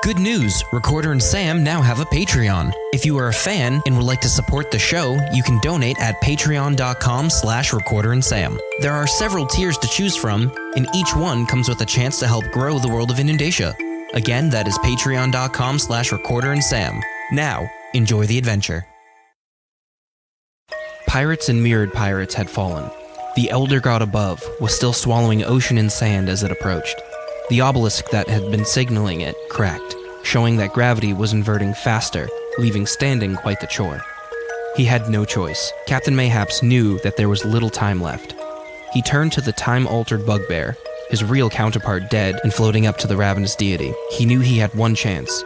Good news! Recorder and Sam now have a Patreon. If you are a fan and would like to support the show, you can donate at patreon.com/recorderandsam. There are several tiers to choose from, and each one comes with a chance to help grow the world of Inundatia. Again, that is patreon.com/recorderandsam. Now, enjoy the adventure. Pirates and mirrored pirates had fallen. The elder god above was still swallowing ocean and sand as it approached. The obelisk that had been signaling it cracked, showing that gravity was inverting faster, leaving standing quite the chore. He had no choice. Captain Mayhaps knew that there was little time left. He turned to the time-altered bugbear, his real counterpart dead and floating up to the ravenous deity. He knew he had one chance.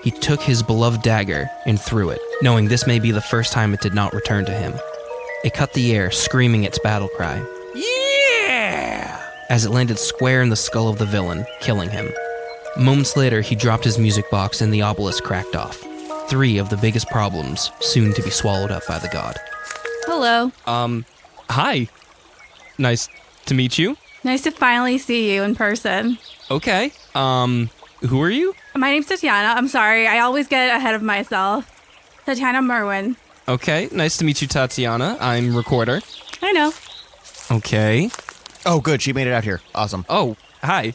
He took his beloved dagger and threw it, knowing this may be the first time it did not return to him. It cut the air, screaming its battle cry. Yeah! As it landed square in the skull of the villain, killing him. Moments later, he dropped his music box and the obelisk cracked off. 3 of the biggest problems, soon to be swallowed up by the god. Hello. Hi. Nice to meet you. Nice to finally see you in person. Okay. Who are you? My name's Tatiana. I'm sorry. I always get ahead of myself. Tatiana Merwin. Okay. Nice to meet you, Tatiana. I'm Recorder. I know. Okay. Oh, good. She made it out here. Awesome. Oh, hi.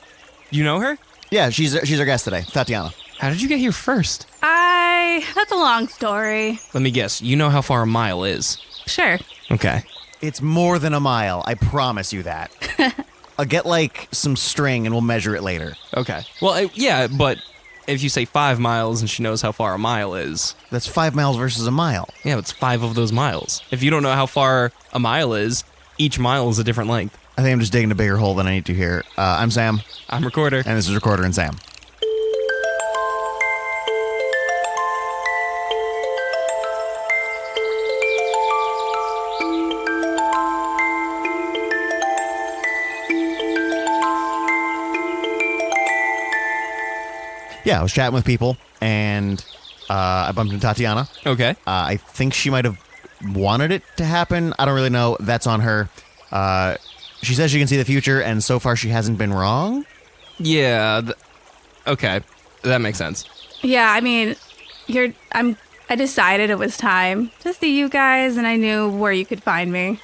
You know her? Yeah, she's our guest today, Tatiana. How did you get here first? That's a long story. Let me guess. You know how far a mile is. Sure. Okay. It's more than a mile. I promise you that. I'll get, some string and we'll measure it later. Okay. Well, yeah, but if you say 5 miles and she knows how far a mile is. That's 5 miles versus a mile. Yeah, it's 5 of those miles. If you don't know how far a mile is, each mile is a different length. I think I'm just digging a bigger hole than I need to here. I'm Sam. I'm Recorder. And this is Recorder and Sam. Yeah, I was chatting with people, and I bumped into Tatiana. Okay. I think she might have wanted it to happen. I don't really know. That's on her. She says she can see the future, and so far she hasn't been wrong. Yeah. Okay. That makes sense. Yeah, I mean, I decided it was time to see you guys, and I knew where you could find me.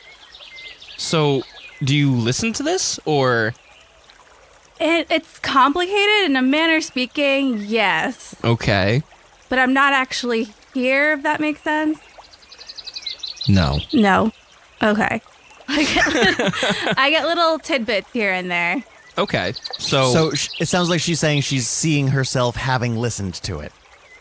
So, do you listen to this, or? It's complicated in a manner speaking, yes. Okay. But I'm not actually here, if that makes sense. No. No. Okay. I get little tidbits here and there. Okay. So it sounds like she's saying she's seeing herself having listened to it.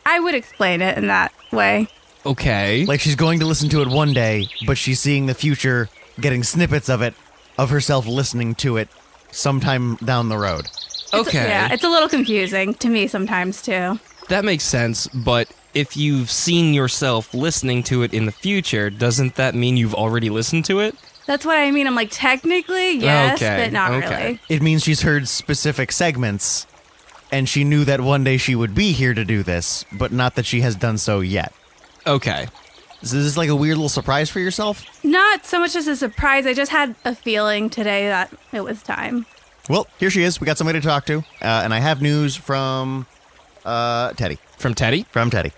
I would explain it in that way. Okay. Like she's going to listen to it one day, but she's seeing the future, getting snippets of it, of herself listening to it sometime down the road. Okay. It's a little confusing to me sometimes, too. That makes sense, but if you've seen yourself listening to it in the future, doesn't that mean you've already listened to it? That's what I mean. I'm like, technically, yes, but not really. It means she's heard specific segments, and she knew that one day she would be here to do this, but not that she has done so yet. Okay. So is this like a weird little surprise for yourself? Not so much as a surprise. I just had a feeling today that it was time. Well, here she is. We got somebody to talk to, and I have news from Teddy. From Teddy? From Teddy.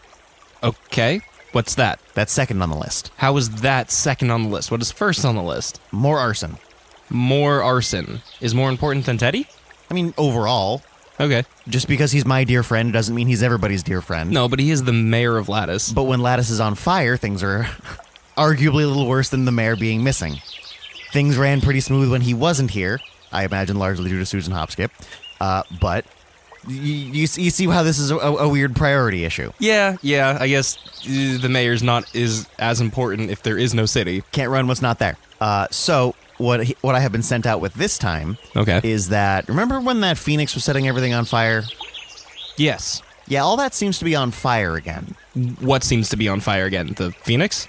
Okay. What's that? That's second on the list. How is that second on the list? What is first on the list? More arson. More arson is more important than Teddy? I mean, overall. Okay. Just because he's my dear friend doesn't mean he's everybody's dear friend. No, but he is the mayor of Lattice. But when Lattice is on fire, things are arguably a little worse than the mayor being missing. Things ran pretty smooth when he wasn't here. I imagine largely due to Susan Hopskip. But you see how this is a weird priority issue. Yeah, I guess the mayor's not as important if there is no city. Can't run what's not there. So what I have been sent out with this time is that, remember when that Phoenix was setting everything on fire? Yes. Yeah, all that seems to be on fire again. What seems to be on fire again? The Phoenix?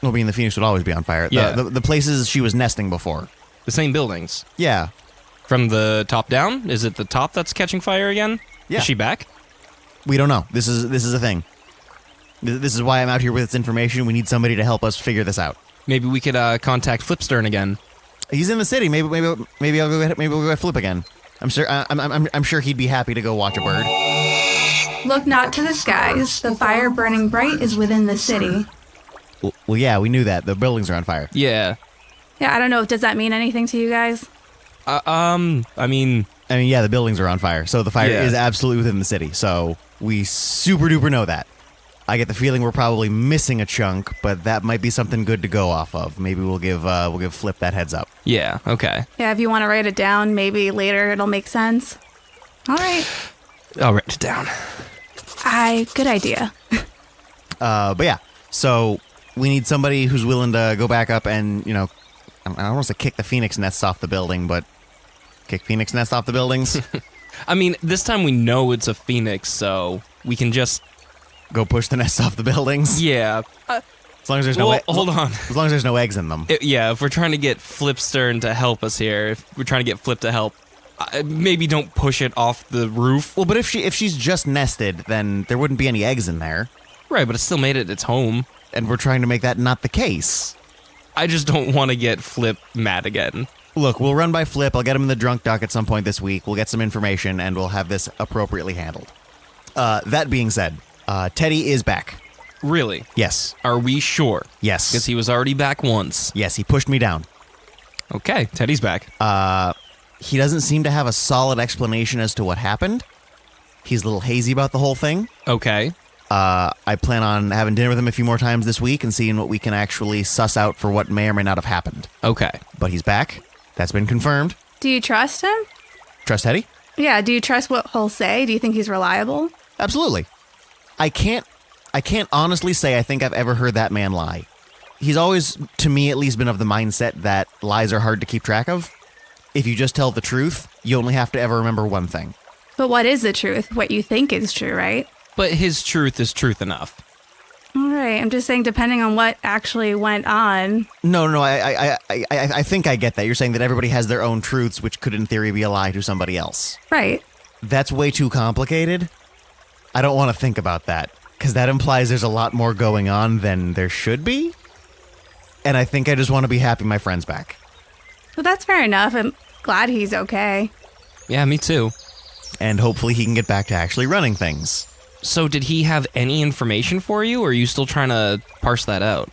Well, I mean, the Phoenix would always be on fire. Yeah. The places she was nesting before. The same buildings? Yeah. From the top down? Is it the top that's catching fire again? Yeah. Is she back? We don't know. This is a thing. This is why I'm out here with this information. We need somebody to help us figure this out. Maybe we could contact Flipstern again. He's in the city. Maybe we'll go get Flip again. I'm sure he'd be happy to go watch a bird. Look not to the skies. The fire burning bright is within the city. Well, yeah, we knew that. The buildings are on fire. Yeah. Yeah, I don't know. Does that mean anything to you guys? I mean, Yeah, the buildings are on fire. So the fire Yeah. is absolutely within the city. So we super duper know that. I get the feeling we're probably missing a chunk, but that might be something good to go off of. Maybe we'll give Flip that heads up. yeah, okay. Yeah, if you want to write it down, maybe later it'll make sense. All right. I'll write it down. Good idea. But yeah, so we need somebody who's willing to go back up and, I don't want to say kick the phoenix nests off the building, but kick phoenix nests off the buildings. I mean, this time we know it's a phoenix, so we can just... Go push the nests off the buildings. Yeah. As long as there's Hold on. As long as there's no eggs in them. Yeah, if we're trying to get Flipstern to help us here, if we're trying to get Flip to help, maybe don't push it off the roof. Well, but if she's just nested, then there wouldn't be any eggs in there. Right, but it still made it its home. And we're trying to make that not the case. I just don't want to get Flip mad again. Look, we'll run by Flip. I'll get him in the drunk dock at some point this week. We'll get some information, and we'll have this appropriately handled. That being said, Teddy is back. Really? Yes. Are we sure? Yes. Because he was already back once. Yes, he pushed me down. Okay, Teddy's back. He doesn't seem to have a solid explanation as to what happened. He's a little hazy about the whole thing. Okay. I plan on having dinner with him a few more times this week and seeing what we can actually suss out for what may or may not have happened. Okay. But he's back. That's been confirmed. Do you trust him? Trust Teddy? Yeah, do you trust what he'll say? Do you think he's reliable? Absolutely. I can't honestly say I think I've ever heard that man lie. He's always, to me at least, been of the mindset that lies are hard to keep track of. If you just tell the truth, you only have to ever remember one thing. But what is the truth? What you think is true, right? But his truth is truth enough. All right, I'm just saying depending on what actually went on. No, I think I get that. You're saying that everybody has their own truths, which could in theory be a lie to somebody else. Right. That's way too complicated. I don't want to think about that, because that implies there's a lot more going on than there should be. And I think I just want to be happy my friend's back. Well, that's fair enough. I'm glad he's okay. Yeah, me too. And hopefully he can get back to actually running things. So did he have any information for you, or are you still trying to parse that out?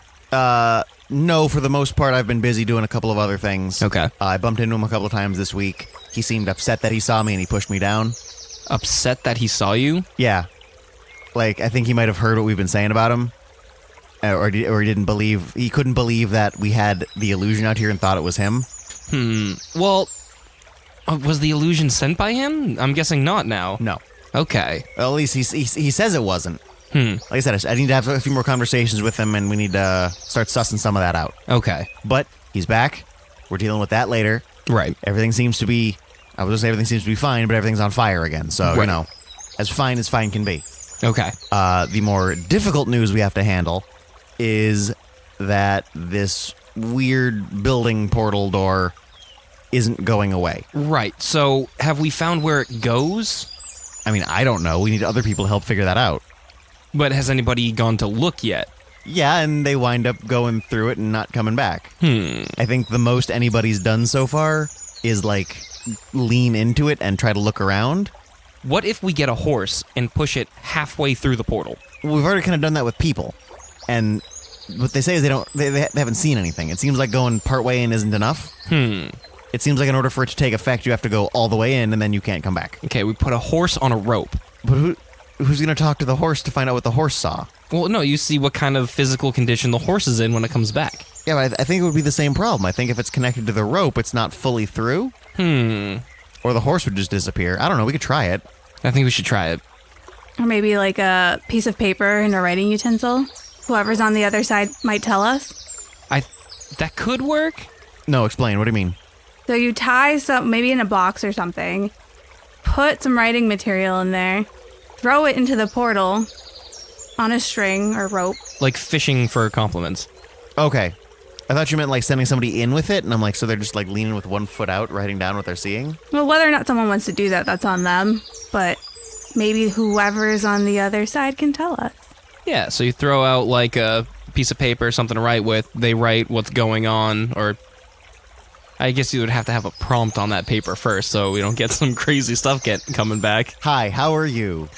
No, for the most part, I've been busy doing a couple of other things. Okay. I bumped into him a couple of times this week. He seemed upset that he saw me and he pushed me down. Upset that he saw you? Yeah. Like, I think he might have heard what we've been saying about him. Or he couldn't believe that we had the illusion out here and thought it was him. Well, was the illusion sent by him? I'm guessing not now. No. Okay. Well, at least he says it wasn't. Like I said, I need to have a few more conversations with him, and we need to start sussing some of that out. Okay. But he's back. We're dealing with that later. Right. Everything seems to be fine, but everything's on fire again. So, Right. as fine can be. Okay. The more difficult news we have to handle is that this weird building portal door isn't going away. Right. So have we found where it goes? I mean, I don't know. We need other people to help figure that out. But has anybody gone to look yet? Yeah, and they wind up going through it and not coming back. I think the most anybody's done so far is, lean into it and try to look around. What if we get a horse and push it halfway through the portal? We've already kind of done that with people. And what they say is they haven't seen anything. It seems like going partway in isn't enough. It seems like in order for it to take effect, you have to go all the way in and then you can't come back. Okay, we put a horse on a rope. But who's going to talk to the horse to find out what the horse saw? Well, no, you see what kind of physical condition the horse is in when it comes back. Yeah, but I think it would be the same problem. I think if it's connected to the rope, it's not fully through. Or the horse would just disappear. I don't know. We could try it. I think we should try it. Or maybe like a piece of paper and a writing utensil. Whoever's on the other side might tell us. That could work? No, explain. What do you mean? So you tie some, maybe in a box or something, put some writing material in there, throw it into the portal on a string or rope. Like fishing for compliments. Okay. I thought you meant sending somebody in with it, and I'm like, so they're just leaning with one foot out, writing down what they're seeing? Well, whether or not someone wants to do that, that's on them. But maybe whoever's on the other side can tell us. Yeah, so you throw out a piece of paper, something to write with. They write what's going on, or I guess you would have to have a prompt on that paper first, so we don't get some crazy stuff coming back. Hi, how are you?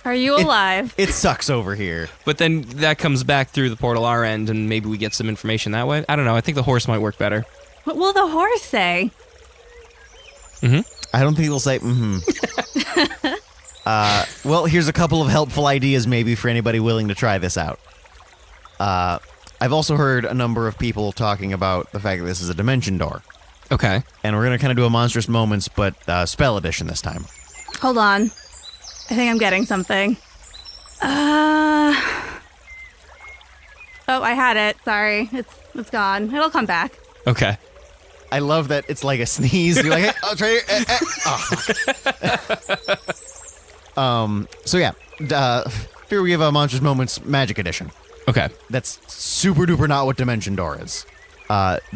Are you alive? It sucks over here. But then that comes back through the portal our end, and maybe we get some information that way. I don't know. I think the horse might work better. What will the horse say? I don't think it'll say, well, here's a couple of helpful ideas maybe for anybody willing to try this out. I've also heard a number of people talking about the fact that this is a dimension door. Okay. And we're going to kind of do a Monstrous Moments, but spell edition this time. Hold on. I think I'm getting something. Oh, I had it. Sorry. It's gone. It'll come back. Okay. I love that it's like a sneeze. You're like, hey, I'll try Oh. So yeah, here we have a Monstrous Moments Magic Edition. Okay. That's super duper not what Dimension Door is.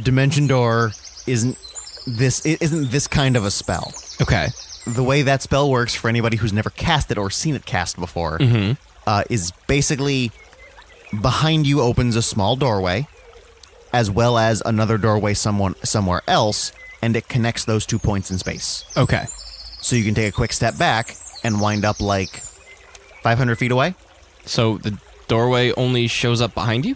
Dimension Door isn't this kind of a spell. Okay. The way that spell works for anybody who's never cast it or seen it cast before is basically behind you opens a small doorway, as well as another doorway somewhere else, and it connects those 2 points in space. Okay. So you can take a quick step back and wind up like 500 feet away. So the doorway only shows up behind you?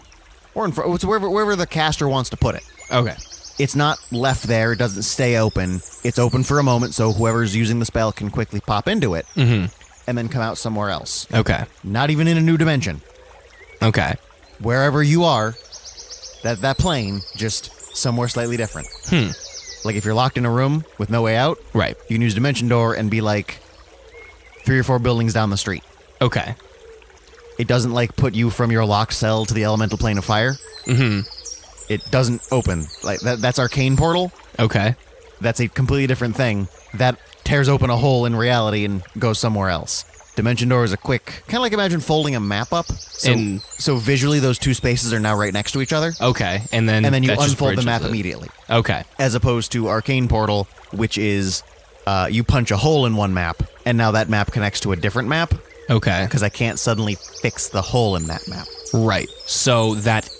Or in front, wherever the caster wants to put it. Okay. It's not left there. It doesn't stay open. It's open for a moment, so whoever's using the spell can quickly pop into it and then come out somewhere else. Okay. Not even in a new dimension. Okay. Wherever you are, that plane, just somewhere slightly different. Like if you're locked in a room with no way out, Right. you can use Dimension Door and be like 3 or 4 buildings down the street. Okay. It doesn't like put you from your locked cell to the elemental plane of fire. It doesn't open. Like that's Arcane Portal. Okay. That's a completely different thing. That tears open a hole in reality and goes somewhere else. Dimension Door is a quick, kind of like imagine folding a map up. So visually those 2 spaces are now right next to each other. Okay. And then And then you that just unfold the bridges map it. immediately. Okay. As opposed to Arcane Portal, which is you punch a hole in one map, and now that map connects to a different map, Okay. because I can't suddenly fix the hole in that map. Right. So that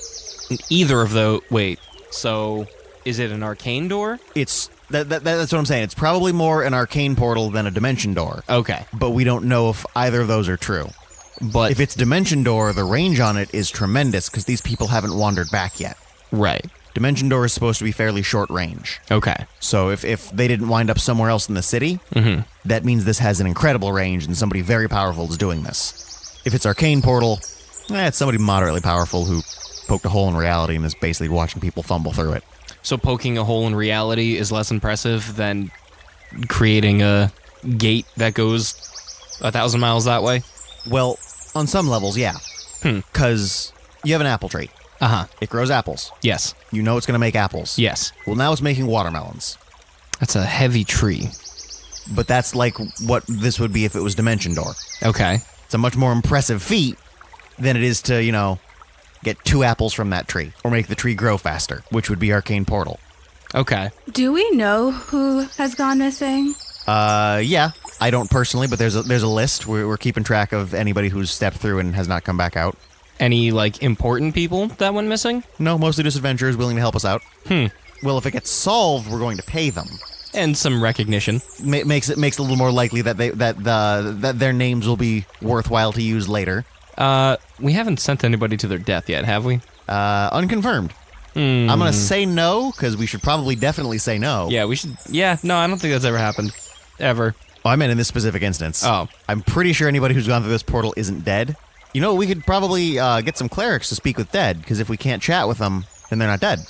either of those. Wait. So is it an arcane door? It's that's what I'm saying. It's probably more an Arcane Portal than a Dimension Door. Okay. But we don't know if either of those are true. But If it's Dimension Door, the range on it is tremendous because these people haven't wandered back yet. right. Dimension Door is supposed to be fairly short range. Okay. So if they didn't wind up somewhere else in the city, that means this has an incredible range and somebody very powerful is doing this. If it's Arcane Portal, it's somebody moderately powerful who poked a hole in reality and is basically watching people fumble through it. So poking a hole in reality is less impressive than creating a gate that goes 1,000 miles that way? Well, on some levels, yeah. Because you have an apple tree. Uh-huh. It grows apples. Yes. You know it's going to make apples. Yes. Well, now it's making watermelons. That's a heavy tree. But that's like what this would be if it was Dimension Door. Okay. It's a much more impressive feat than it is to, get 2 apples from that tree. Or make the tree grow faster, which would be Arcane Portal. Okay. Do we know who has gone missing? Yeah. I don't personally, but there's a list. We're keeping track of anybody who's stepped through and has not come back out. Any, important people that went missing? No, mostly just adventurers willing to help us out. Well, if it gets solved, we're going to pay them. And some recognition. Makes it a little more likely that that their names will be worthwhile to use later. We haven't sent anybody to their death yet, have we? Unconfirmed. I'm gonna say no because we should probably definitely say no. Yeah, we should. Yeah, no, I don't think that's ever happened. Ever. Oh, I meant in this specific instance. Oh. I'm pretty sure anybody who's gone through this portal isn't dead. We could probably get some clerics to speak with dead, because if we can't chat with them, then they're not dead.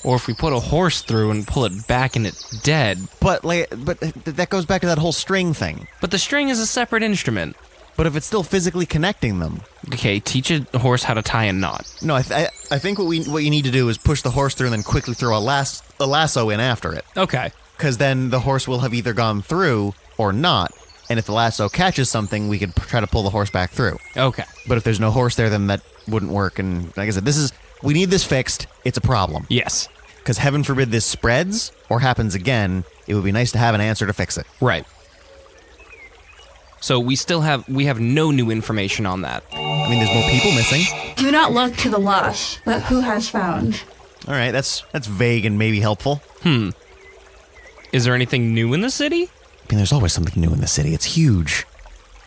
Or if we put a horse through and pull it back and it's dead. But that goes back to that whole string thing. But the string is a separate instrument. But if it's still physically connecting them. Okay, teach a horse how to tie a knot. No, I think what you need to do is push the horse through and then quickly throw a lasso in after it. Okay. Because then the horse will have either gone through or not. And if the lasso catches something, we could try to pull the horse back through. Okay. But if there's no horse there, then that wouldn't work. And like I said, we need this fixed. It's a problem. Yes. Because heaven forbid this spreads or happens again, it would be nice to have an answer to fix it. Right. So we have no new information on that. I mean, there's more people missing. Do not look to the lost, but who has found? All right, that's vague and maybe helpful. Is there anything new in the city? I mean, there's always something new in the city. It's huge.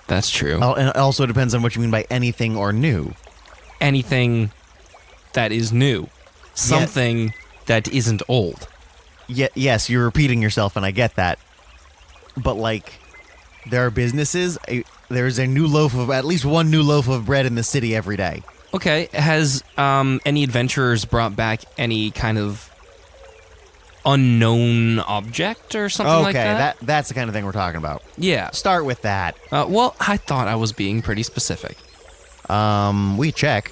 That's true. And it also depends on what you mean by anything or new. Anything that is new. Something that isn't old. Yes, you're repeating yourself, and I get that. But, like, there are businesses. There's at least one new loaf of bread in the city every day. Okay, has any adventurers brought back any kind of unknown object or something like that? Okay, that's the kind of thing we're talking about. Yeah. Start with that. Well, I thought I was being pretty specific. We check.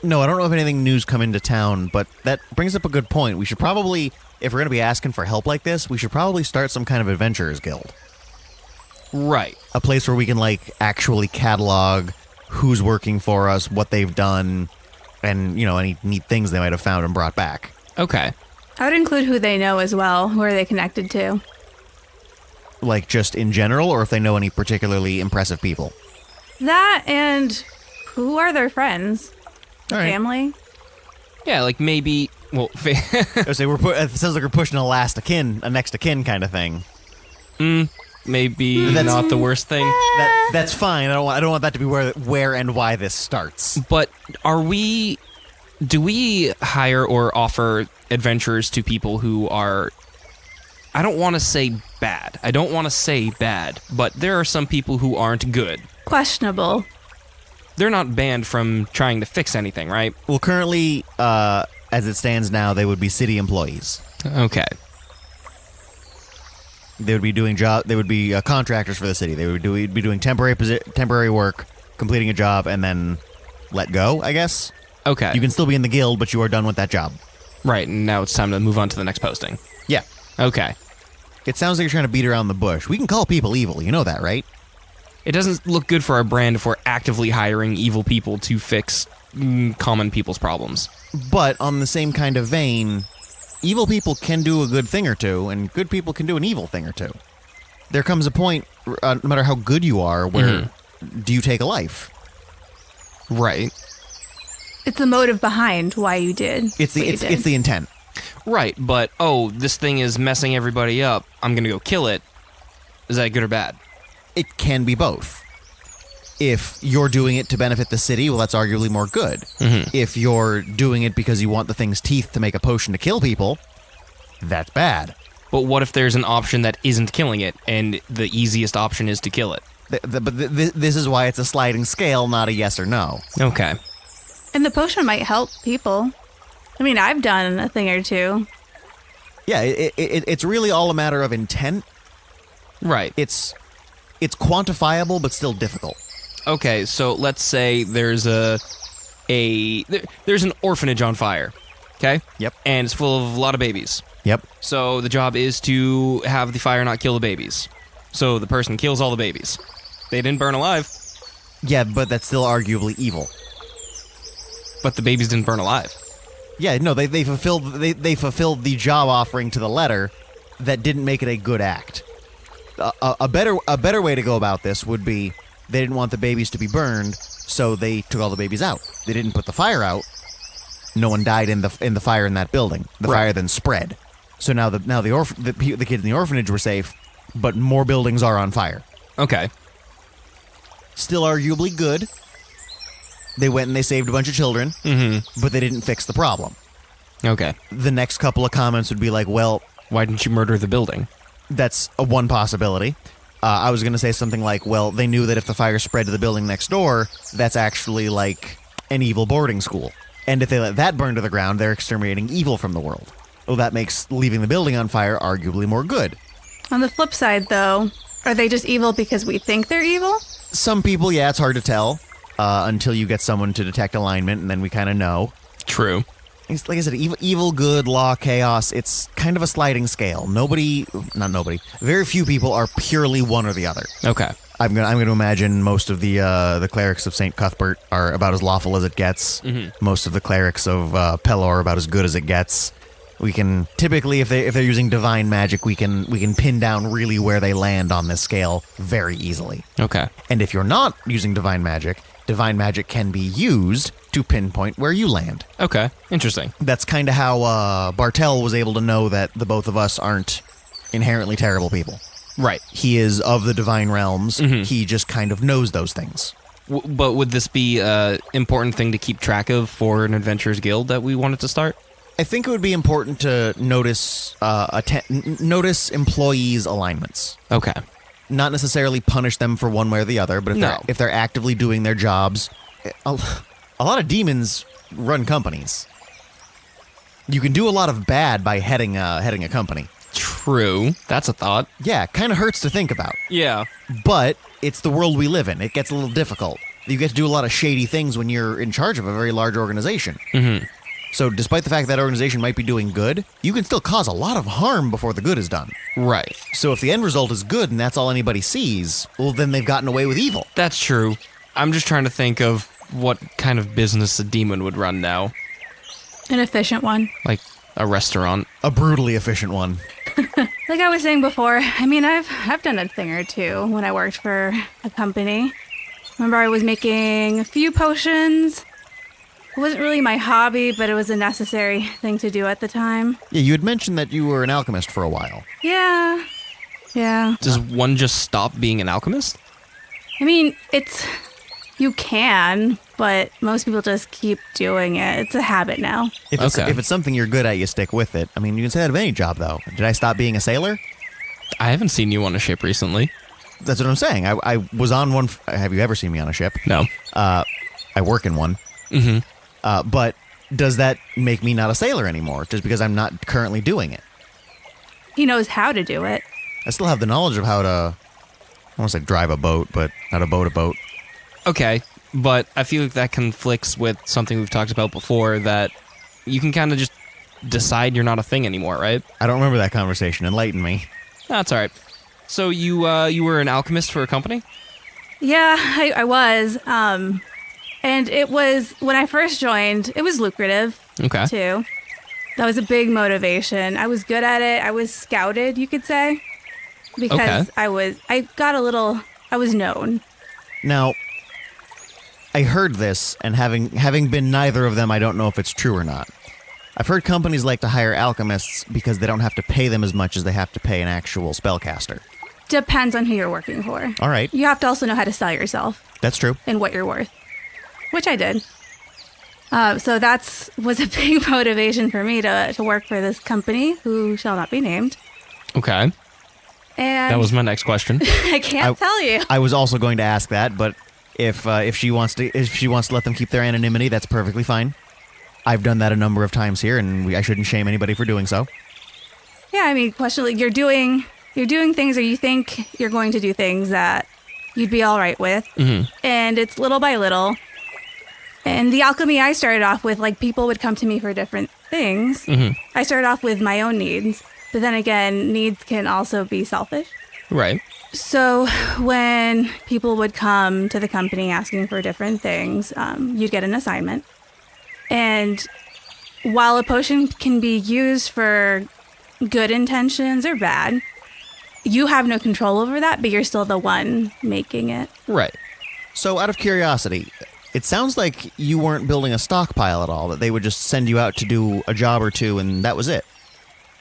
No, I don't know if anything new's come into town, but that brings up a good point. We should probably, if we're going to be asking for help like this, we should probably start some kind of adventurers guild. Right. A place where we can, like, actually catalog who's working for us, what they've done, and, any neat things they might have found and brought back. Okay. I would include who they know as well. Who are they connected to? Like, just in general, or if they know any particularly impressive people? That and who are their friends? All right. Family? Yeah, like maybe, well, I say it sounds like we're pushing a next of kin kind of thing. maybe not the worst thing. That's fine. I don't want that to be where and why this starts. But do we hire or offer adventurers to people who are, I don't want to say bad, but there are some people who aren't good. Questionable. They're not banned from trying to fix anything, right? Well, currently, as it stands now, they would be city employees. Okay. They would be doing They would be contractors for the city. They would be doing temporary work, completing a job, and then let go, I guess. Okay. You can still be in the guild, but you are done with that job. Right, and now it's time to move on to the next posting. Yeah. Okay. It sounds like you're trying to beat around the bush. We can call people evil. You know that, right? It doesn't look good for our brand if we're actively hiring evil people to fix common people's problems. But on the same kind of vein, evil people can do a good thing or two, and good people can do an evil thing or two. There comes a point, no matter how good you are, where do you take a life? Right. It's the motive behind why you did. It's the intent. Right, but, this thing is messing everybody up. I'm going to go kill it. Is that good or bad? It can be both. If you're doing it to benefit the city, well, that's arguably more good. If you're doing it because you want the thing's teeth to make a potion to kill people, that's bad. But what if there's an option that isn't killing it, and the easiest option is to kill it? But this is why it's a sliding scale, not a yes or no. Okay. And the potion might help people. I mean, I've done a thing or two. Yeah, it's really all a matter of intent. Right. It's quantifiable, but still difficult. Okay, so let's say there's there's an orphanage on fire, okay? Yep. And it's full of a lot of babies. Yep. So the job is to have the fire not kill the babies. So the person kills all the babies. They didn't burn alive. Yeah, but that's still arguably evil. But the babies didn't burn alive. Yeah, no, they fulfilled the job offering to the letter. That didn't make it a good act. A better way to go about this would be they didn't want the babies to be burned, so they took all the babies out. They didn't put the fire out. No one died in the fire in that building. The fire then spread. So now the kids in the orphanage were safe, but more buildings are on fire. Okay. Still arguably good. They went and they saved a bunch of children, but they didn't fix the problem. Okay. The next couple of comments would be like, well, why didn't you murder the building? That's one possibility. I was going to say something like, well, they knew that if the fire spread to the building next door, that's actually like an evil boarding school. And if they let that burn to the ground, they're exterminating evil from the world. Well, that makes leaving the building on fire arguably more good. On the flip side, though, are they just evil because we think they're evil? Some people, yeah, it's hard to tell until you get someone to detect alignment, and then we kind of know. True. It's, like I said, evil, good, law, chaos, it's kind of a sliding scale. Very few people are purely one or the other. Okay. I'm gonna imagine most of the clerics of St. Cuthbert are about as lawful as it gets. Most of the clerics of Pelor are about as good as it gets. We can typically, if they're using divine magic, we can pin down really where they land on this scale very easily. Okay. And if you're not using divine magic can be used to pinpoint where you land. Okay, interesting. That's kind of how Bartel was able to know that the both of us aren't inherently terrible people. Right. He is of the divine realms. He just kind of knows those things. But would this be an important thing to keep track of for an adventurers guild that we wanted to start? I think it would be important to notice notice employees' alignments. Okay. Not necessarily punish them for one way or the other, but if they're actively doing their jobs, a lot of demons run companies. You can do a lot of bad by heading a company. True. That's a thought. Yeah, kind of hurts to think about. Yeah. But it's the world we live in. It gets a little difficult. You get to do a lot of shady things when you're in charge of a very large organization. So despite the fact that organization might be doing good, you can still cause a lot of harm before the good is done. Right. So if the end result is good and that's all anybody sees, well, then they've gotten away with evil. That's true. I'm just trying to think of what kind of business a demon would run now. An efficient one. Like a restaurant. A brutally efficient one. Like I was saying before, I mean, I've done a thing or two when I worked for a company. Remember, I was making a few potions. It wasn't really my hobby, but it was a necessary thing to do at the time. Yeah, you had mentioned that you were an alchemist for a while. Yeah. Does one just stop being an alchemist? I mean, you can, but most people just keep doing it. It's a habit now. If it's something you're good at, you stick with it. I mean, you can say that of any job, though. Did I stop being a sailor? I haven't seen you on a ship recently. That's what I'm saying. I was on one. Have you ever seen me on a ship? No. I work in one. But does that make me not a sailor anymore, just because I'm not currently doing it? He knows how to do it. I still have the knowledge of how to, I want to say drive a boat, but how to boat a boat. Okay, but I feel like that conflicts with something we've talked about before, that you can kind of just decide you're not a thing anymore, right? I don't remember that conversation. Enlighten me. That's all right. So you were an alchemist for a company? Yeah, I was. And it was, when I first joined, it was lucrative, too. That was a big motivation. I was good at it. I was scouted, you could say, because I was known. Now, I heard this, and having been neither of them, I don't know if it's true or not. I've heard companies like to hire alchemists because they don't have to pay them as much as they have to pay an actual spellcaster. Depends on who you're working for. All right. You have to also know how to sell yourself. That's true. And what you're worth, which I did. So that was a big motivation for me to work for this company, who shall not be named. Okay. And that was my next question. I can't tell you. I was also going to ask that, but if she wants to let them keep their anonymity, that's perfectly fine. I've done that a number of times here, and I shouldn't shame anybody for doing so. Yeah, I mean, question, like, you're doing things, or you think you're going to do things that you'd be all right with, and it's little by little. And the alchemy I started off with, like, people would come to me for different things. I started off with my own needs, but then again, needs can also be selfish. Right. So when people would come to the company asking for different things, you'd get an assignment. And while a potion can be used for good intentions or bad, you have no control over that, but you're still the one making it. Right. So out of curiosity, it sounds like you weren't building a stockpile at all, that they would just send you out to do a job or two and that was it.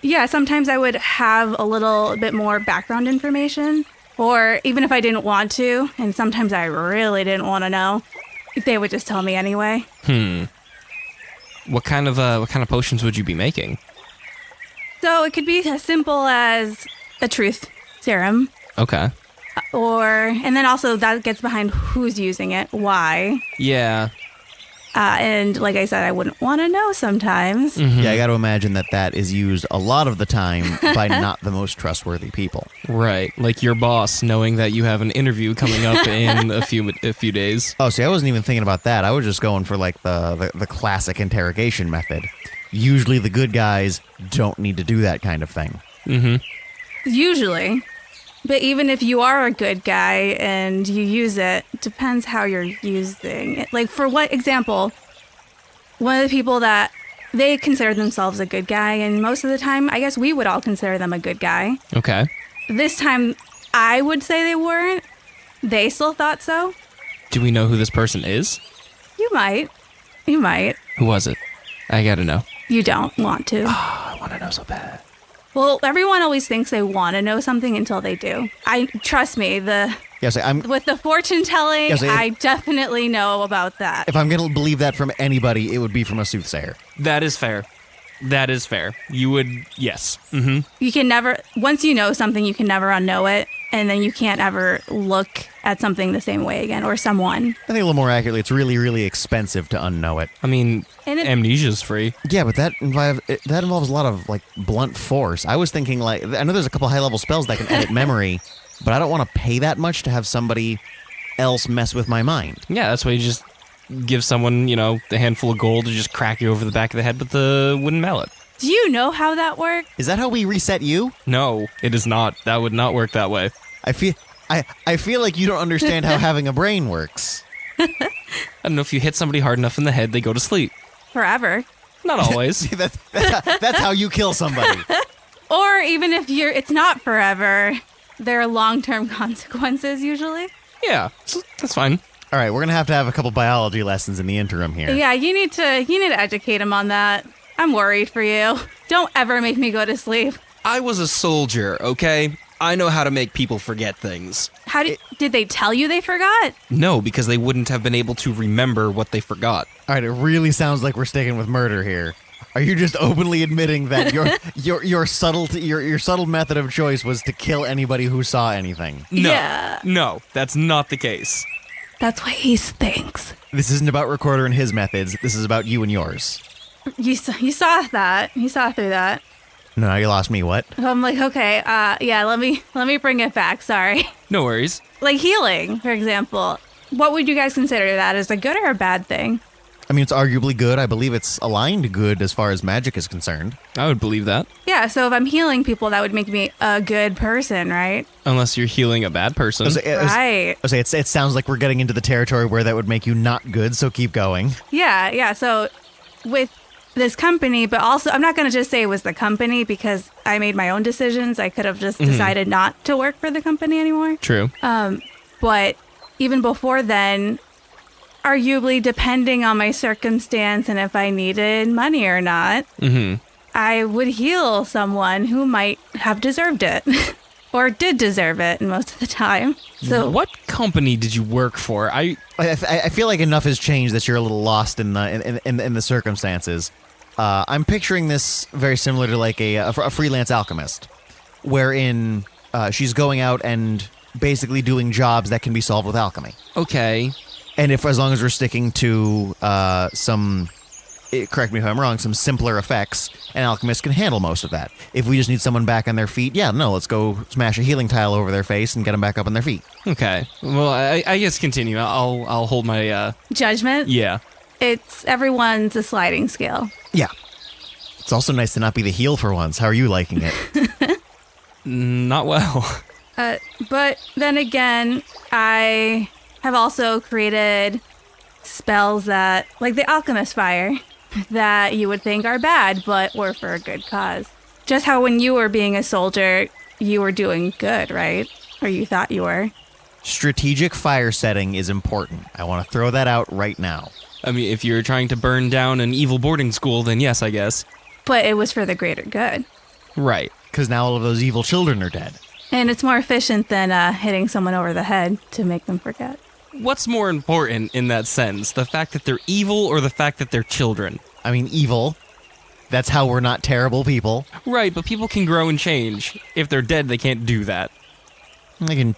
Yeah, sometimes I would have a little bit more background information, or even if I didn't want to, and sometimes I really didn't want to know, they would just tell me anyway. What kind of potions would you be making? So it could be as simple as a truth serum. Okay. And then also that gets behind who's using it, why. Yeah. And like I said, I wouldn't want to know sometimes. Yeah, I got to imagine that is used a lot of the time by not the most trustworthy people. Right, like your boss knowing that you have an interview coming up in a few days. Oh, see, I wasn't even thinking about that. I was just going for like the classic interrogation method. Usually the good guys don't need to do that kind of thing. Usually. But even if you are a good guy and you use it, it depends how you're using it. Like, for what example, one of the people that they consider themselves a good guy, and most of the time, I guess we would all consider them a good guy. Okay. This time, I would say they weren't. They still thought so. Do we know who this person is? You might. You might. Who was it? I gotta know. You don't want to. I want to know so bad. Well, everyone always thinks they want to know something until they do. Trust me, with the fortune telling, I definitely know about that. If I'm going to believe that from anybody, it would be from a soothsayer. That is fair. That is fair. You would, yes. Mm-hmm. You can never, once you know something, you can never unknow it. And then you can't ever look at something the same way again, or someone. I think a little more accurately, it's really, really expensive to unknow it. I mean, amnesia's free. Yeah, but that involves a lot of, like, blunt force. I was thinking, like, I know there's a couple high-level spells that can edit memory, but I don't want to pay that much to have somebody else mess with my mind. Yeah, that's why you just give someone, a handful of gold to just crack you over the back of the head with the wooden mallet. Do you know how that works? Is that how we reset you? No, it is not. That would not work that way. I feel like you don't understand how having a brain works. I don't know, if you hit somebody hard enough in the head, they go to sleep. Forever. Not always. That's how you kill somebody. Or even if it's not forever, there are long-term consequences usually. Yeah, that's fine. All right, we're going to have a couple biology lessons in the interim here. Yeah, you need to educate him on that. I'm worried for you. Don't ever make me go to sleep. I was a soldier, okay? I know how to make people forget things. Did they tell you they forgot? No, because they wouldn't have been able to remember what they forgot. All right, it really sounds like we're sticking with murder here. Are you just openly admitting that your subtle method of choice was to kill anybody who saw anything? No, yeah. No, that's not the case. That's what he thinks. This isn't about Recorder and his methods. This is about you and yours. You saw that. You saw through that. No, you lost me. What? I'm like, okay, yeah, let me bring it back. Sorry. No worries. Like healing, for example. What would you guys consider that as a good or a bad thing? I mean, it's arguably good. I believe it's aligned good as far as magic is concerned. I would believe that. Yeah, so if I'm healing people, that would make me a good person, right? Unless you're healing a bad person. Right. It sounds like we're getting into the territory where that would make you not good, so keep going. Yeah, so with this company, but also I'm not going to just say it was the company because I made my own decisions. I could have just decided not to work for the company anymore. True. But even before then, arguably depending on my circumstance and if I needed money or not, I would heal someone who might have deserved it or did deserve it most of the time. So what company did you work for? I feel like enough has changed that you're a little lost in the circumstances. I'm picturing this very similar to like a freelance alchemist, wherein she's going out and basically doing jobs that can be solved with alchemy. Okay. And as long as we're sticking to correct me if I'm wrong, some simpler effects, an alchemist can handle most of that. If we just need someone back on their feet, let's go smash a healing tile over their face and get them back up on their feet. Okay. Well, I guess continue. I'll hold my judgment. Yeah. Everyone's a sliding scale. Yeah. It's also nice to not be the heel for once. How are you liking it? Not well. But then again, I have also created spells that, like the alchemist fire, that you would think are bad, but were for a good cause. Just how when you were being a soldier, you were doing good, right? Or you thought you were. Strategic fire setting is important. I want to throw that out right now. I mean, if you're trying to burn down an evil boarding school, then yes, I guess. But it was for the greater good. Right. Because now all of those evil children are dead. And it's more efficient than hitting someone over the head to make them forget. What's more important in that sense? The fact that they're evil or the fact that they're children? I mean, evil. That's how we're not terrible people. Right, but people can grow and change. If they're dead, they can't do that. They can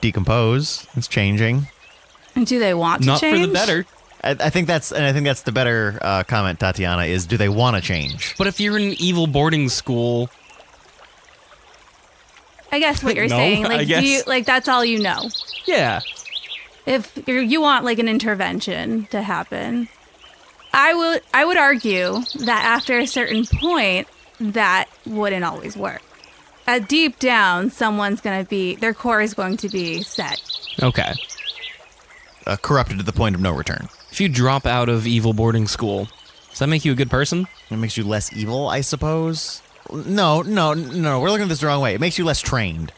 decompose. It's changing. And do they want to Not change? for the better. I think that's the better comment, Tatiana, is do they want to change? But if you're in an evil boarding school... I guess what you're No, saying, I like, guess. That's all you know. Yeah. If you want like an intervention to happen, I would argue that after a certain point, that wouldn't always work. Deep down, their core is going to be set. Okay. Corrupted to the point of no return. If you drop out of evil boarding school, does that make you a good person? It makes you less evil, I suppose. No. We're looking at this the wrong way. It makes you less trained.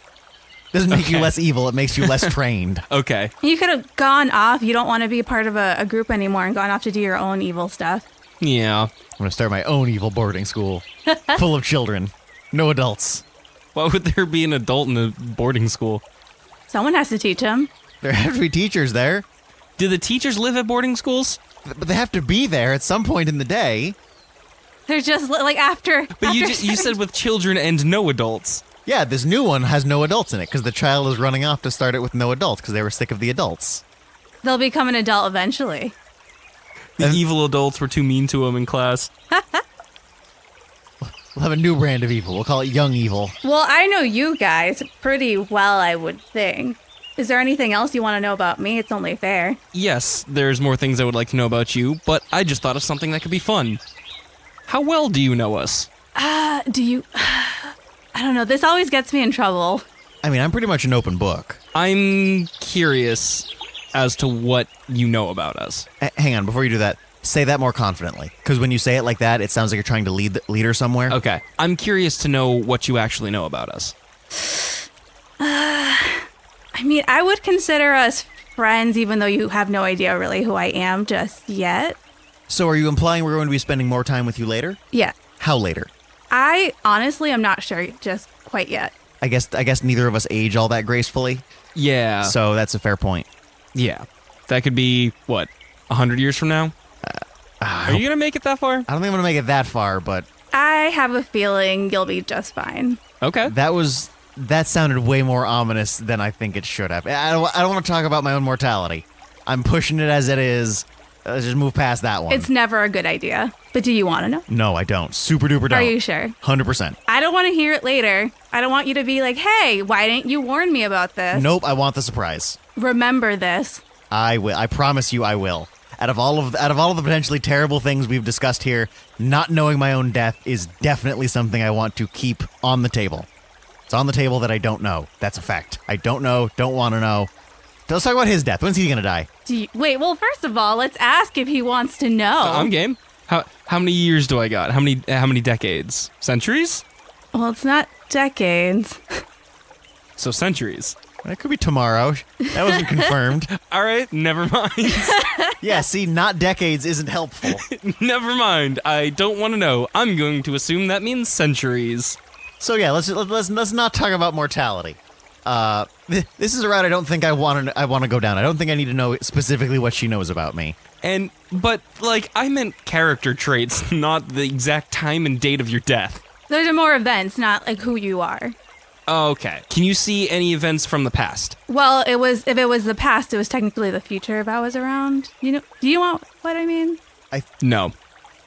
Doesn't make you Okay. less evil. It makes you less trained. Okay. You could have gone off. You don't want to be part of a group anymore and gone off to do your own evil stuff. Yeah. I'm going to start my own evil boarding school full of children. No adults. Why would there be an adult in a boarding school? Someone has to teach him. There have to be teachers there, Do the teachers live at boarding schools? but they have to be there at some point in the day. They're just like after. But you after you said with children and no adults. Yeah, this new one has no adults in it because the child is running off to start it with no adults because they were sick of the adults. they'll become an adult eventually. The And- evil adults were too mean to him in class. We'll have a new brand of evil. We'll call it Young Evil. Well, I know you guys pretty well, I would think. Is there anything else you want to know about me? It's only fair. Yes, there's more things I would like to know about you, but I just thought of something that could be fun. How well do you know us? Do you? I don't know. This always gets me in trouble. I mean, I'm pretty much an open book. I'm curious as to what you know about us. Hang on, before you do that, say that more confidently. Because when you say it like that, it sounds like you're trying to lead her somewhere. Okay. I'm curious to know what you actually know about us. I mean, I would consider us friends, even though you have no idea really who I am just yet. So are you implying we're going to be spending more time with you later? Yeah. How later? I honestly am not sure just quite yet. I guess neither of us age all that gracefully. Yeah. So that's a fair point. Yeah. That could be, what, 100 years from now? Are you going to make it that far? I don't think I'm going to make it that far, but I have a feeling you'll be just fine. Okay. that sounded way more ominous than I think it should have. I don't want to talk about my own mortality. I'm pushing it as it is. Let's just move past that one. It's never a good idea. But do you want to know? No, I don't. Super duper don't. Are you sure? 100%. I don't want to hear it later. I don't want you to be like, hey, why didn't you warn me about this? Nope, I want the surprise. Remember this. I will. I promise you I will. Out of all of the potentially terrible things we've discussed here, not knowing my own death is definitely something I want to keep on the table. It's on the table that I don't know. That's a fact. I don't know, don't want to know. Let's talk about his death. When's he going to die? Wait, well, first of all, let's ask if he wants to know. I'm game. How many years do I got? How many decades? Centuries? Well, it's not decades. So centuries. It could be tomorrow. That wasn't confirmed. All right, never mind. Yeah, see, not decades isn't helpful. Never mind. I don't want to know. I'm going to assume that means centuries. So yeah, let's not talk about mortality. This is a route I don't think I want to go down. I don't think I need to know specifically what she knows about me. But like I meant character traits, not the exact time and date of your death. Those are more events, not like who you are. Okay. Can you see any events from the past? Well, if it was the past, it was technically the future if I was around. You know, do you want what I mean? No.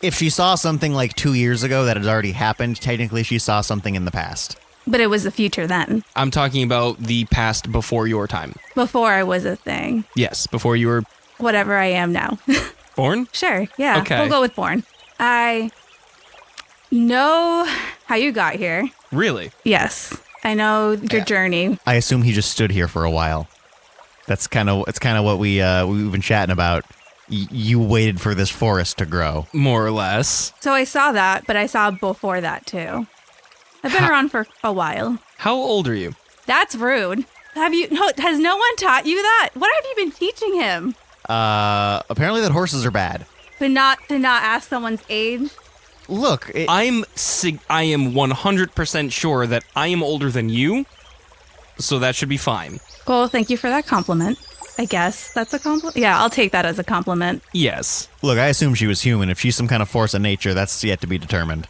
If she saw something like 2 years ago that has already happened, technically she saw something in the past. But it was the future then, I'm talking about the past before your time. before I was a thing. Yes, before you were Whatever I am now. born? Sure, yeah. Okay. We'll go with born. I know how you got here. Really? Yes. I know your journey. I assume he just stood here for a while. It's kind of what we've been chatting about. You waited for this forest to grow. More or less. So I saw that, but I saw before that too. I've been around for a while. How old are you? That's rude. Has no one taught you that? What have you been teaching him? Apparently that horses are bad. To not ask someone's age? Look, I am 100% sure that I am older than you, so that should be fine. Well, thank you for that compliment. I guess that's a compliment. Yeah, I'll take that as a compliment. Yes. look, I assume she was human. If she's some kind of force of nature, that's yet to be determined.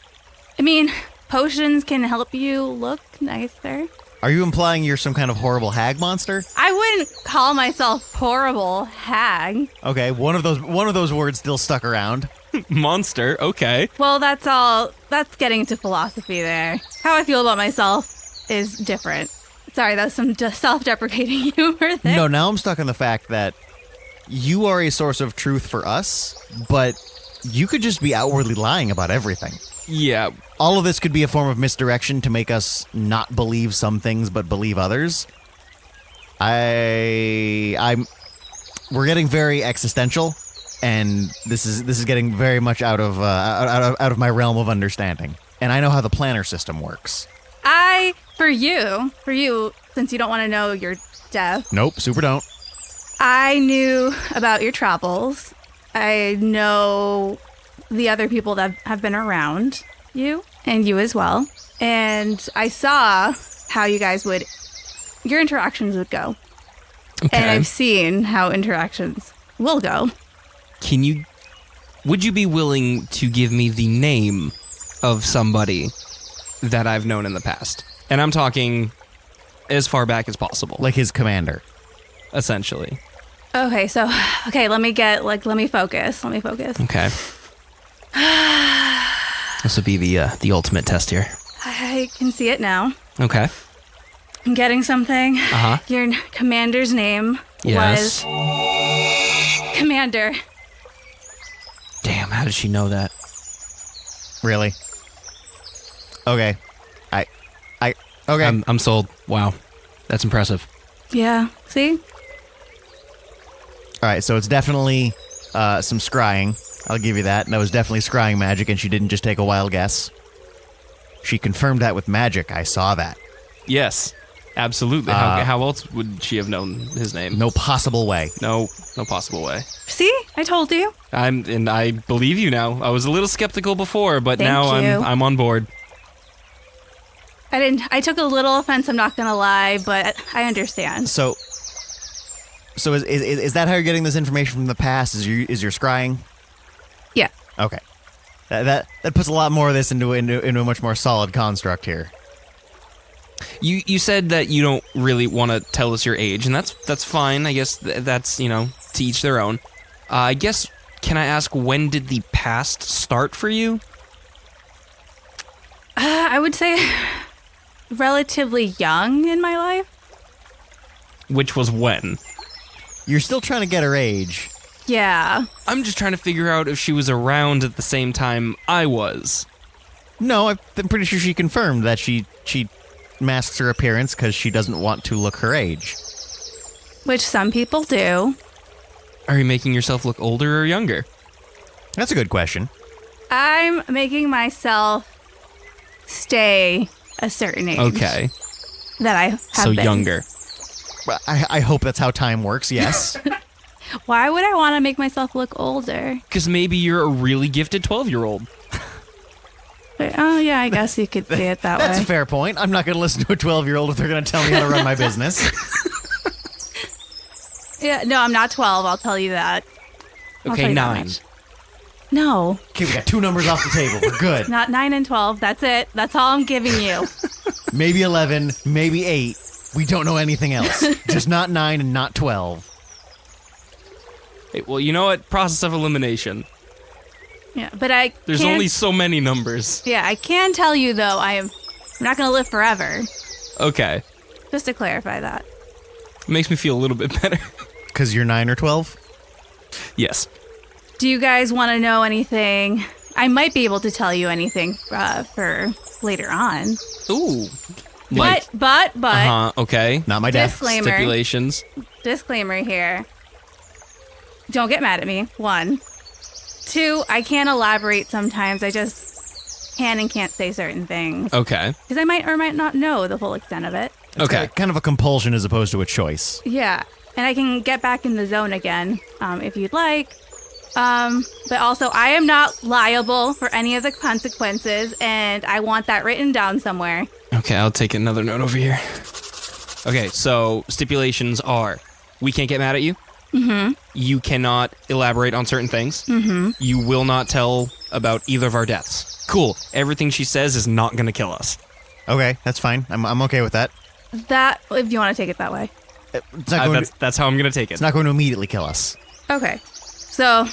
I mean, potions can help you look nicer. Are you implying you're some kind of horrible hag monster? I wouldn't call myself horrible hag. Okay, one of those words still stuck around. Monster, okay. Well, that's getting into philosophy there. How I feel about myself is different. Sorry, that's some self-deprecating humor there. No, now I'm stuck on the fact that you are a source of truth for us, but you could just be outwardly lying about everything. Yeah. All of this could be a form of misdirection to make us not believe some things but believe others. We're getting very existential, and this is getting very much out of my realm of understanding. And I know how the planner system works. For you, since you don't want to know your death. Nope, super don't. I knew about your travels. I know the other people that have been around you, and you as well. And I saw how your interactions would go. Okay. And I've seen how interactions will go. Would you be willing to give me the name of somebody that I've known in the past? And I'm talking as far back as possible. Like his commander. Essentially. Okay, let me focus. Okay. This would be the ultimate test here. I can see it now. Okay. I'm getting something. Uh-huh. Your commander's name Yes. was Commander. Damn, how did she know that? Really? Okay. Okay. I'm sold. Wow. That's impressive. Yeah, see? All right, so it's definitely some scrying. I'll give you that. That was definitely scrying magic, and she didn't just take a wild guess. She confirmed that with magic. I saw that. Yes. Absolutely. How else would she have known his name? No possible way. No possible way. See? I told you. I believe you now. I was a little skeptical before, but Thank now you. I'm on board. I took a little offense, I'm not gonna lie, but I understand. So is that how you're getting this information from the past? Is your scrying? Yeah. Okay. That puts a lot more of this into a much more solid construct here. You said that you don't really want to tell us your age, and that's fine. I guess that's, to each their own. I guess, can I ask, when did the past start for you? I would say relatively young in my life. Which was when? You're still trying to get her age. Yeah. I'm just trying to figure out if she was around at the same time I was. No, I'm pretty sure she confirmed that she masks her appearance because she doesn't want to look her age. Which some people do. Are you making yourself look older or younger? That's a good question. I'm making myself stay a certain age. Okay. That I have So been. younger. Well, I hope that's how time works, yes. Why would I want to make myself look older? Because maybe you're a really gifted 12-year-old. Oh, yeah, I guess you could see it that That's way. a fair point. I'm not going to listen to a 12-year-old if they're going to tell me how to run my business. Yeah, no, I'm not 12, I'll tell you that. I'll tell Okay, you that 9. much. No, Okay, we got 2 numbers off the table. We're good. not 9 and 12. That's it. That's all I'm giving you. Maybe 11, maybe 8. We don't know anything else. Just not 9 and not 12. Hey, well, you know what? Process of elimination. Yeah, but There's only so many numbers. Yeah, I can tell you, though, I'm not going to live forever. Okay. Just to clarify that. It makes me feel a little bit better. Because you're 9 or 12? Yes. Do you guys want to know anything? I might be able to tell you anything for later on. Ooh. But Okay. Not my death. Disclaimer. Stipulations. Disclaimer here. Don't get mad at me. 1. 2, I can't elaborate sometimes. I just can and can't say certain things. Okay. Because I might or might not know the full extent of it. Okay. Kind of a compulsion as opposed to a choice. Yeah. And I can get back in the zone again if you'd like. But also, I am not liable for any of the consequences, and I want that written down somewhere. Okay, I'll take another note over here. Okay, so stipulations are, we can't get mad at you. Mm-hmm. You cannot elaborate on certain things. Mm-hmm. You will not tell about either of our deaths. Cool. Everything she says is not going to kill us. Okay, that's fine. I'm okay with that. That, if you want to take it that way. It's not, going That's how I'm going to take it. it's not going to immediately kill us. Okay. So,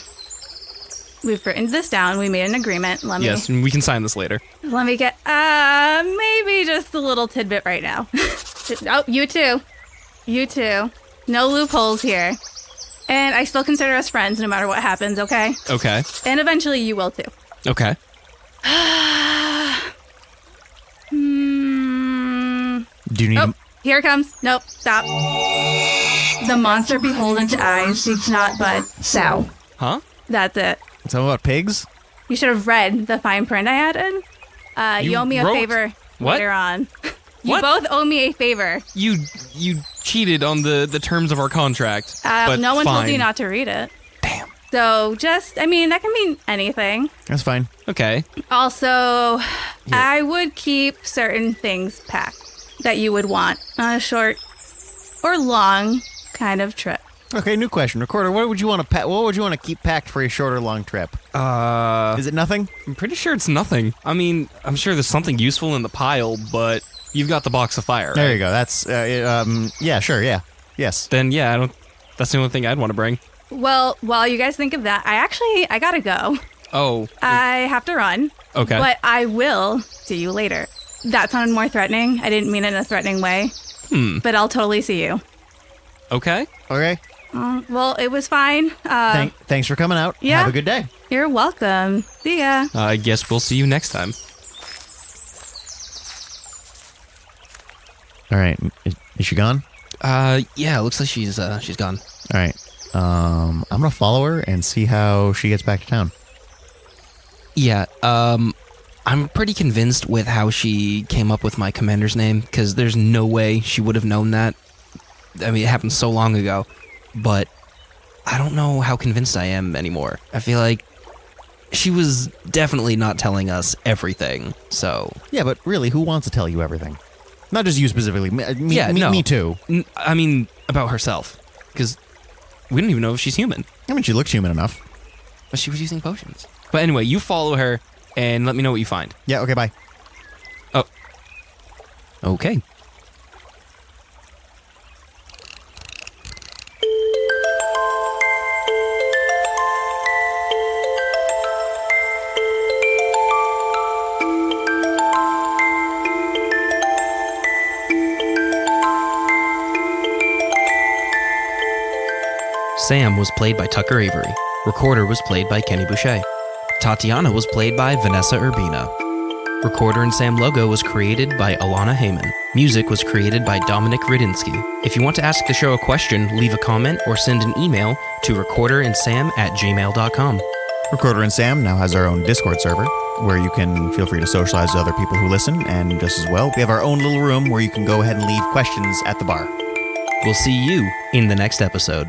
we've written this down. We made an agreement. Yes, and we can sign this later. Let me get, maybe just a little tidbit right now. Oh, you too. You too. No loopholes here. And I still consider us friends no matter what happens, okay? Okay. And eventually you will too. Okay. Do you need... Oh, here it comes. Nope, stop. The monster beholden to eyes seeks not but sow. Huh? That's it. Something about pigs? You should have read the fine print I added. You You owe me a wrote- favor What? later on. You What? both owe me a favor. You cheated on the terms of our contract. But No one told fine. you not to read it. Damn. So just, I mean, that can mean anything. That's fine. Okay. Also, I would keep certain things packed that you would want on a short or long kind of trip. Okay, new question. Recorder, what would you want to keep packed for a short or long trip? Is it nothing? I'm pretty sure it's nothing. I mean, I'm sure there's something useful in the pile, but you've got the box of fire, right? There you go. That's yeah, sure, yeah. Yes. Then yeah, that's the only thing I'd want to bring. Well, while you guys think of that, I gotta go. Oh. I have to run. Okay. But I will see you later. That sounded more threatening. I didn't mean it in a threatening way. But I'll totally see you. Okay. Okay. Well, it was fine. Thanks for coming out. Yeah. Have a good day. You're welcome. See ya. I guess we'll see you next time. All right. Is she gone? Yeah, it looks like she's gone. All right. I'm gonna follow her and see how she gets back to town. Yeah, I'm pretty convinced with how she came up with my commander's name, because there's no way she would have known that. I mean, it happened so long ago, but I don't know how convinced I am anymore. I feel like she was definitely not telling us everything, so... Yeah, but really, who wants to tell you everything? Not just you specifically. Me too. I mean, about herself, because we don't even know if she's human. I mean, she looks human enough. But she was using potions. But anyway, you follow her, and let me know what you find. Yeah, okay, bye. Oh. Okay. Sam was played by Tucker Avery. Recorder was played by Kenny Boucher. Tatiana was played by Vanessa Urbina. Recorder and Sam logo was created by Alana Heyman. Music was created by Dominic Radinsky. If you want to ask the show a question, leave a comment or send an email to recorderandsam@gmail.com. Recorder and Sam now has our own Discord server where you can feel free to socialize with other people who listen, and just as well, we have our own little room where you can go ahead and leave questions at the bar. We'll see you in the next episode.